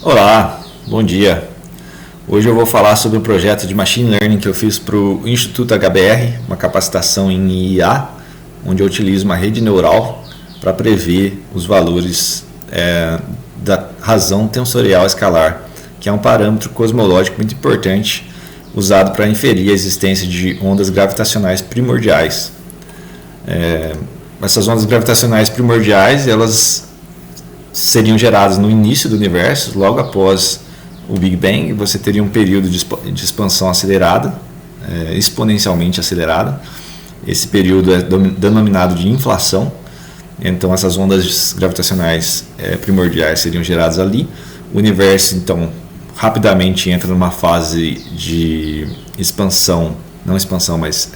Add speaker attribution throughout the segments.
Speaker 1: Olá, bom dia. Hoje eu vou falar sobre um projeto de Machine Learning que eu fiz para o Instituto HBR, uma capacitação em IA, onde eu utilizo uma rede neural para prever os valores da razão tensorial escalar, que é um parâmetro cosmológico muito importante usado para inferir a existência de ondas gravitacionais primordiais. Essas ondas gravitacionais primordiais, elas seriam geradas no início do universo, logo após o Big Bang. Você teria um período de expansão acelerada, exponencialmente acelerada. Esse período é denominado de inflação. Então essas ondas gravitacionais primordiais seriam geradas ali. O universo então rapidamente entra numa fase de expansão, não expansão, mas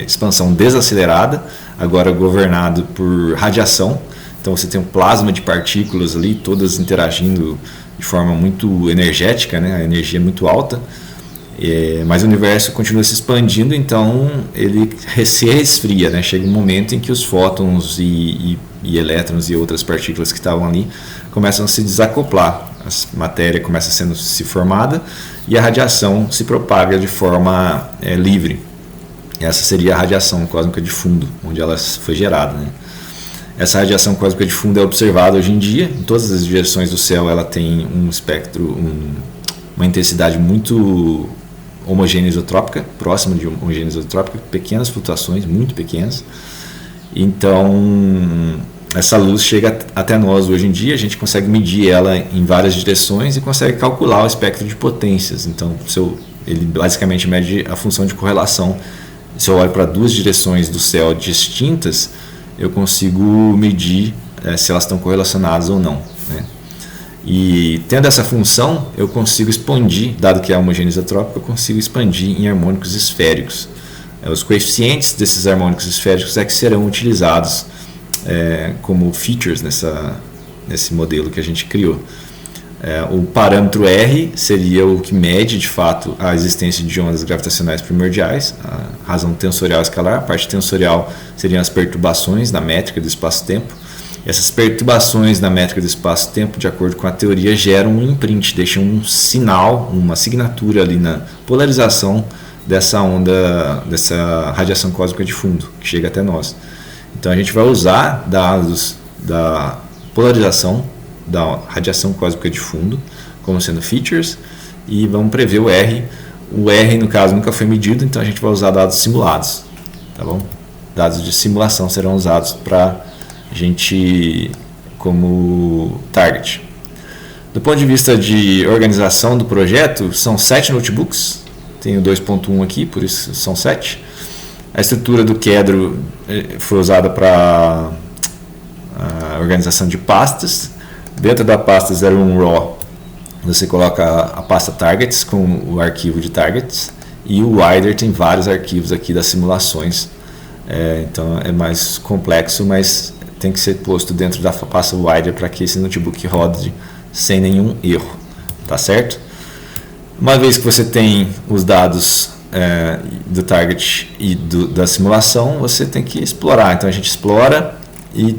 Speaker 1: expansão desacelerada, agora governado por radiação. Então você tem um plasma de partículas ali, todas interagindo de forma muito energética, né? A energia é muito alta, mas o universo continua se expandindo, então ele se resfria, né? Chega um momento em que os fótons e elétrons e outras partículas que estavam ali começam a se desacoplar, a matéria começa a se formada e a radiação se propaga de forma livre. Essa seria a radiação cósmica de fundo, onde ela foi gerada, né? Essa radiação cósmica de fundo é observada hoje em dia, em todas as direções do céu. Ela tem um espectro, uma intensidade muito homogênea isotrópica, próxima de homogênea isotrópica, pequenas flutuações, muito pequenas. Então, essa luz chega até nós hoje em dia, a gente consegue medir ela em várias direções e consegue calcular o espectro de potências. Então, ele basicamente mede a função de correlação. Se eu olho para duas direções do céu distintas, eu consigo medir se elas estão correlacionadas ou não, né? E tendo essa função, eu consigo expandir, dado que é homogênea isotrópica, eu consigo expandir em harmônicos esféricos. Os coeficientes desses harmônicos esféricos é que serão utilizados como features nesse modelo que a gente criou. O parâmetro R seria o que mede de fato a existência de ondas gravitacionais primordiais, a razão tensorial escalar. A parte tensorial seriam as perturbações na métrica do espaço-tempo. Essas perturbações na métrica do espaço-tempo, de acordo com a teoria, geram um imprint, deixam um sinal, uma assinatura ali na polarização dessa onda, dessa radiação cósmica de fundo que chega até nós. Então a gente vai usar dados da polarização da radiação cósmica de fundo como sendo features e vamos prever o R. O R, no caso, nunca foi medido, então a gente vai usar dados simulados, tá bom? Dados de simulação serão usados para a gente como target. Do ponto de vista de organização do projeto, são 7 notebooks, tenho 2.1 aqui, por isso são 7. A estrutura do Kedro foi usada para a organização de pastas. Dentro da pasta 01 RAW, você coloca a pasta targets com o arquivo de targets, e o wider tem vários arquivos aqui das simulações. Então é mais complexo, mas tem que ser posto dentro da pasta wider para que esse notebook rode sem nenhum erro, tá certo? Uma vez que você tem os dados do target e da simulação, você tem que explorar. Então a gente explora e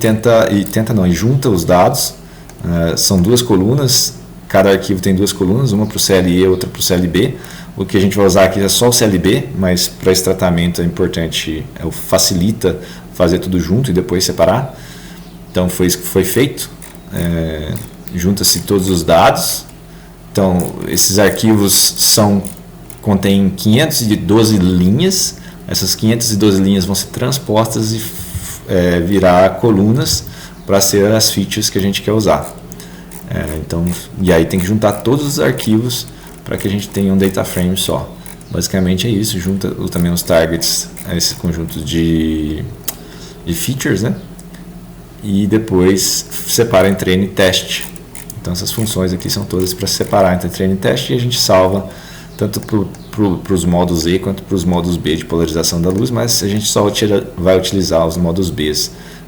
Speaker 1: junta os dados. São duas colunas, cada arquivo tem duas colunas, uma para o CLE e outra para o CLB. O que a gente vai usar aqui é só o CLB, mas para esse tratamento é importante, facilita fazer tudo junto e depois separar. Então foi isso que foi feito. Junta-se todos os dados. Então esses arquivos contêm 512 linhas. Essas 512 linhas vão ser transpostas e virar colunas para ser as features que a gente quer usar. E aí tem que juntar todos os arquivos para que a gente tenha um data frame só. Basicamente é isso, junta também os targets a esse conjunto de features, né? E depois separa em treino e teste. Então essas funções aqui são todas para separar entre treino e teste, e a gente salva tanto para os modos E quanto para os modos B de polarização da luz, mas a gente só vai utilizar os modos B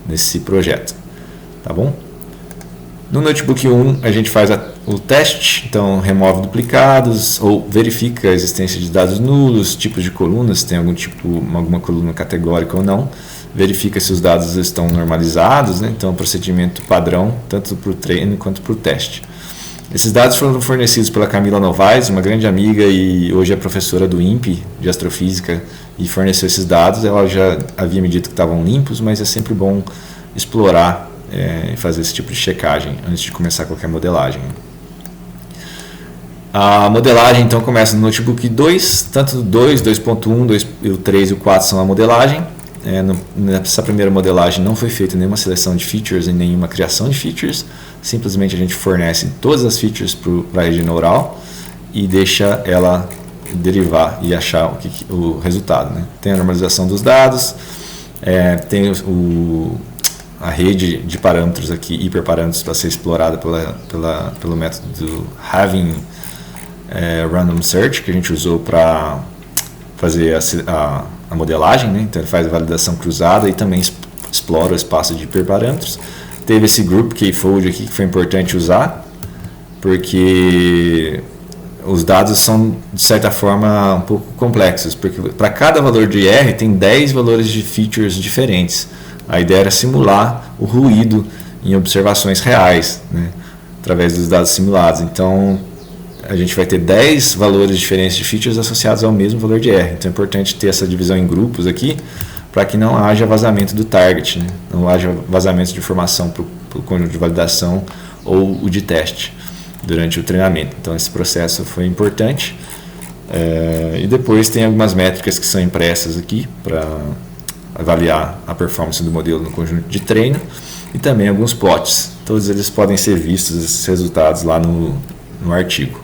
Speaker 1: nesse projeto. Tá bom? No notebook 1 a gente faz o teste, então remove duplicados ou verifica a existência de dados nulos, tipos de colunas, se tem alguma coluna categórica ou não, verifica se os dados estão normalizados, né? Então procedimento padrão tanto para o treino quanto para o teste. Esses dados foram fornecidos pela Camila Novaes, uma grande amiga e hoje é professora do INPE de Astrofísica, e forneceu esses dados. Ela já havia me dito que estavam limpos, mas é sempre bom explorar e fazer esse tipo de checagem antes de começar qualquer modelagem. A modelagem então começa no notebook 2, tanto o 2, 2.1, o 3 e o 4 são a modelagem. Nessa primeira modelagem não foi feita nenhuma seleção de features e nenhuma criação de features, simplesmente a gente fornece todas as features para a rede neural e deixa ela derivar e achar o resultado, né? Tem a normalização dos dados, tem a rede de parâmetros aqui, hiperparâmetros, para ser explorada pelo método do Having Random Search, que a gente usou para fazer a modelagem, né? Então ele faz a validação cruzada e também explora o espaço de hiperparâmetros. Teve esse group k-fold aqui que foi importante usar, porque os dados são, de certa forma, um pouco complexos, porque para cada valor de R tem 10 valores de features diferentes. A ideia era simular o ruído em observações reais, né? Através dos dados simulados. Então, a gente vai ter 10 valores diferentes de features associados ao mesmo valor de R. Então é importante ter essa divisão em grupos aqui, para que não haja vazamento do target, né? Não haja vazamento de informação para o conjunto de validação ou o de teste durante o treinamento. Então esse processo foi importante. E depois tem algumas métricas que são impressas aqui para avaliar a performance do modelo no conjunto de treino e também alguns plots. Todos eles podem ser vistos, esses resultados, lá no artigo.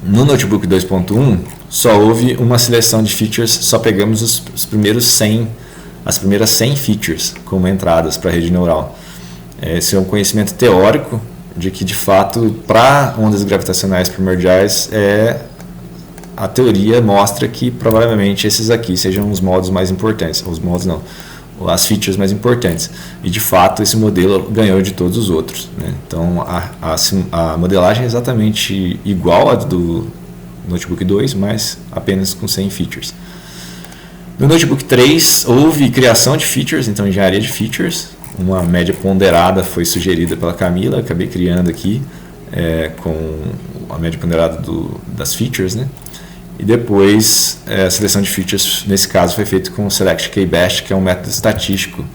Speaker 1: No notebook 2.1 só houve uma seleção de features, só pegamos as primeiras 100 features como entradas para a rede neural. Esse é um conhecimento teórico de que, de fato, para ondas gravitacionais primordiais, a teoria mostra que provavelmente esses aqui sejam os modos mais importantes. Os modos não, as features mais importantes. E, de fato, esse modelo ganhou de todos os outros, né? Então, a modelagem é exatamente igual à do Notebook 2, mas apenas com 100 features. No Notebook 3, houve criação de features, então engenharia de features. Uma média ponderada foi sugerida pela Camila, acabei criando aqui com a média ponderada das features, né? E depois, a seleção de features, nesse caso, foi feita com o Select-K-Best, que é um método estatístico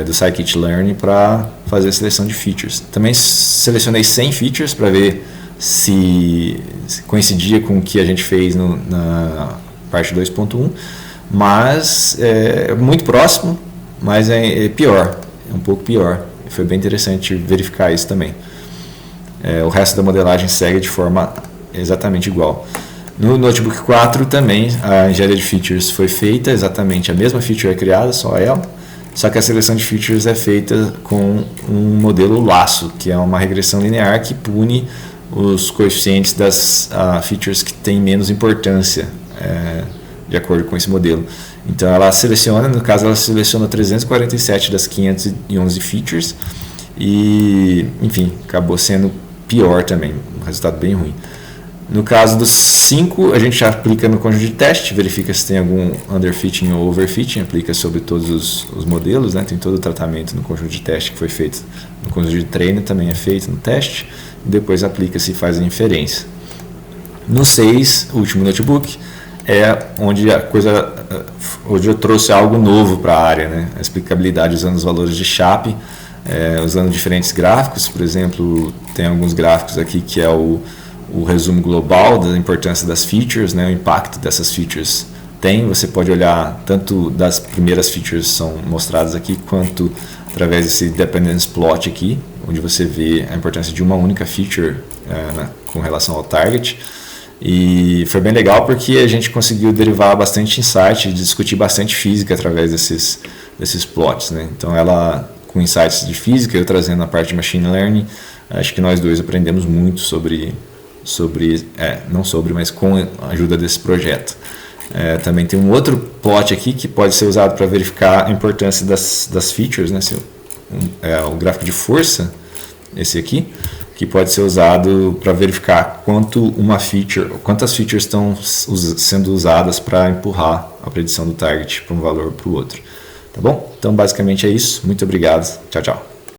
Speaker 1: do Scikit-Learn para fazer a seleção de features. Também selecionei 100 features para ver se coincidia com o que a gente fez na parte 2.1, mas é muito próximo, mas é pior, é um pouco pior. Foi bem interessante verificar isso também. O resto da modelagem segue de forma exatamente igual. No Notebook 4 também a engenharia de features foi feita, exatamente a mesma feature é criada, só ela, só que a seleção de features é feita com um modelo laço, que é uma regressão linear que pune os coeficientes das features que têm menos importância, de acordo com esse modelo. Então ela seleciona, no caso ela seleciona 347 das 511 features e, enfim, acabou sendo pior também, um resultado bem ruim. No caso dos 5, a gente aplica no conjunto de teste, verifica se tem algum underfitting ou overfitting, aplica sobre todos os modelos, né? Tem todo o tratamento no conjunto de teste que foi feito no conjunto de treino, também é feito no teste, e depois aplica se faz a inferência. No 6, o último notebook, onde eu trouxe algo novo para a área, né? A explicabilidade usando os valores de SHAP, usando diferentes gráficos. Por exemplo, tem alguns gráficos aqui que é o resumo global da importância das features, né? O impacto dessas features você pode olhar tanto das primeiras features são mostradas aqui, quanto através desse dependence plot aqui, onde você vê a importância de uma única feature com relação ao target. E foi bem legal porque a gente conseguiu derivar bastante insight e discutir bastante física através desses plots, né? Então ela, com insights de física, eu trazendo a parte de machine learning, acho que nós dois aprendemos muito mas com a ajuda desse projeto. Também tem um outro plot aqui que pode ser usado para verificar a importância das features, né? O gráfico de força, esse aqui, que pode ser usado para verificar quantas features estão sendo usadas para empurrar a predição do target para um valor para o outro. Tá bom? Então basicamente é isso. Muito obrigado. Tchau, tchau.